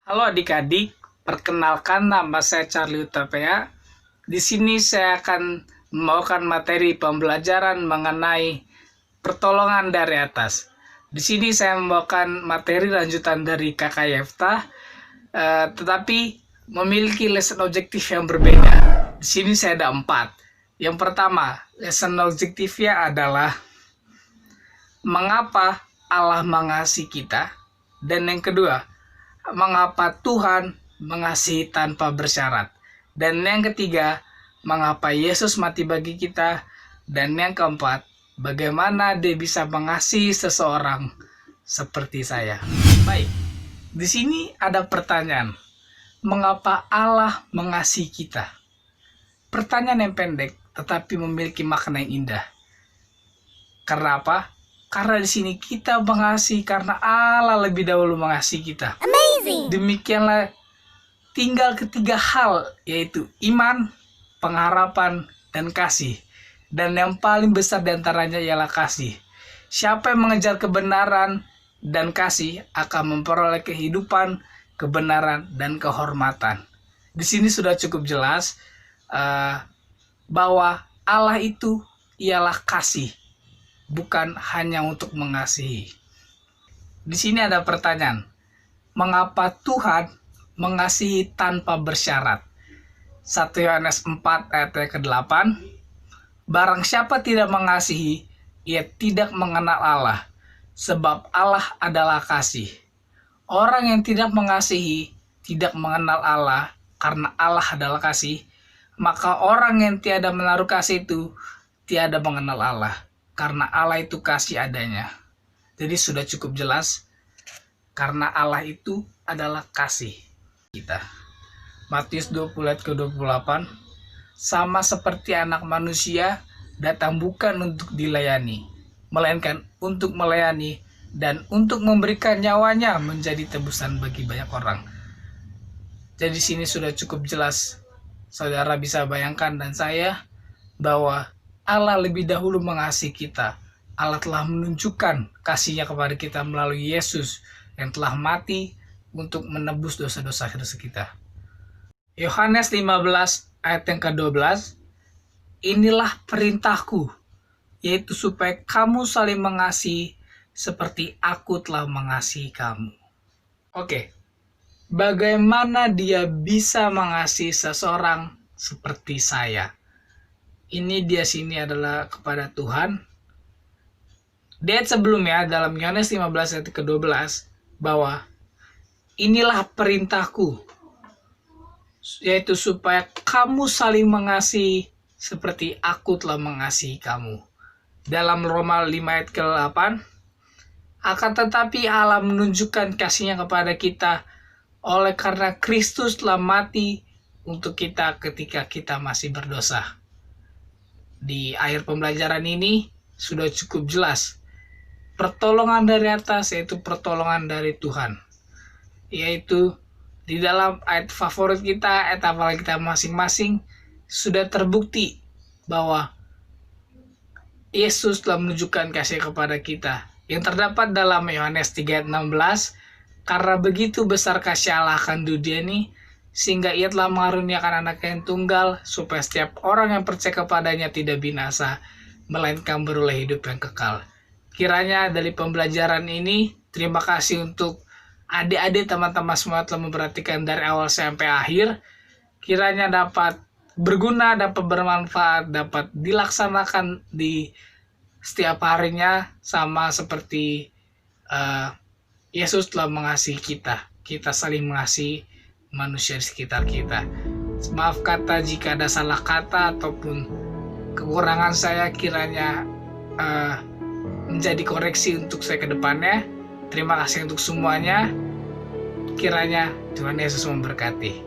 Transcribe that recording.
Halo adik-adik, perkenalkan nama saya Charlie Utapea. Di sini saya akan membawakan materi pembelajaran mengenai pertolongan dari atas. Di sini saya membawakan materi lanjutan dari Kakak Yefta, tetapi memiliki lesson objektif yang berbeda. Di sini saya ada 4. Yang pertama, lesson objektifnya adalah mengapa Allah mengasihi kita, dan yang kedua, mengapa Tuhan mengasihi tanpa bersyarat. Dan yang ketiga, mengapa Yesus mati bagi kita. Dan yang keempat, bagaimana dia bisa mengasihi seseorang seperti saya. Baik, di sini ada pertanyaan. Mengapa Allah mengasihi kita? Pertanyaan yang pendek, tetapi memiliki makna yang indah. Karena apa? Karena di sini kita mengasihi karena Allah lebih dahulu mengasihi kita. Amazing. Demikianlah tinggal ketiga hal, yaitu iman, pengharapan, dan kasih. Dan yang paling besar diantaranya ialah kasih. Siapa yang mengejar kebenaran dan kasih akan memperoleh kehidupan, kebenaran, dan kehormatan. Di sini sudah cukup jelas bahwa Allah itu ialah kasih, bukan hanya untuk mengasihi. Di sini ada pertanyaan, mengapa Tuhan mengasihi tanpa bersyarat? 1 Yohanes 4 ayat ke-8, barang siapa tidak mengasihi, ia tidak mengenal Allah, sebab Allah adalah kasih. Orang yang tidak mengasihi tidak mengenal Allah, karena Allah adalah kasih. Maka orang yang tiada menaruh kasih itu tiada mengenal Allah, karena Allah itu kasih adanya. Jadi sudah cukup jelas, karena Allah itu adalah kasih kita. Matius 20 ayat ke-28, sama seperti anak manusia datang bukan untuk dilayani, melainkan untuk melayani dan untuk memberikan nyawanya menjadi tebusan bagi banyak orang. Jadi sini sudah cukup jelas, saudara bisa bayangkan dan saya, bahwa Allah lebih dahulu mengasihi kita. Allah telah menunjukkan kasih-Nya kepada kita melalui Yesus yang telah mati untuk menebus dosa-dosa kita. Yohanes 15 ayat yang ke-12, inilah perintahku, yaitu supaya kamu saling mengasihi seperti aku telah mengasihi kamu. Oke, bagaimana dia bisa mengasihi seseorang seperti saya? Ini dia sini adalah kepada Tuhan. Di ayat sebelumnya dalam Yohanes 15 ayat ke-12 bahwa inilah perintahku, yaitu supaya kamu saling mengasihi seperti aku telah mengasihi kamu. Dalam Roma 5 ayat ke-8, akan tetapi Allah menunjukkan kasih-Nya kepada kita oleh karena Kristus telah mati untuk kita ketika kita masih berdosa. Di akhir pembelajaran ini sudah cukup jelas pertolongan dari atas, yaitu pertolongan dari Tuhan, yaitu di dalam ayat favorit kita, ayat hafal kita masing-masing, sudah terbukti bahwa Yesus telah menunjukkan kasih kepada kita, yang terdapat dalam Yohanes 3 ayat 16, karena begitu besar kasih Allah akan dunia ini, sehingga Ia telah mengaruniakan anak yang tunggal, supaya setiap orang yang percaya kepadanya tidak binasa, melainkan beroleh hidup yang kekal. Kiranya dari pembelajaran ini, terima kasih untuk adik-adik teman-teman semua telah memperhatikan dari awal sampai akhir. Kiranya dapat berguna, dapat bermanfaat, dapat dilaksanakan di setiap harinya, sama seperti Yesus telah mengasihi kita. Kita saling mengasihi manusia di sekitar kita. Maaf kata jika ada salah kata ataupun kekurangan saya, kiranya menjadi koreksi untuk saya ke depannya. Terima kasih untuk semuanya. Kiranya Tuhan Yesus memberkati.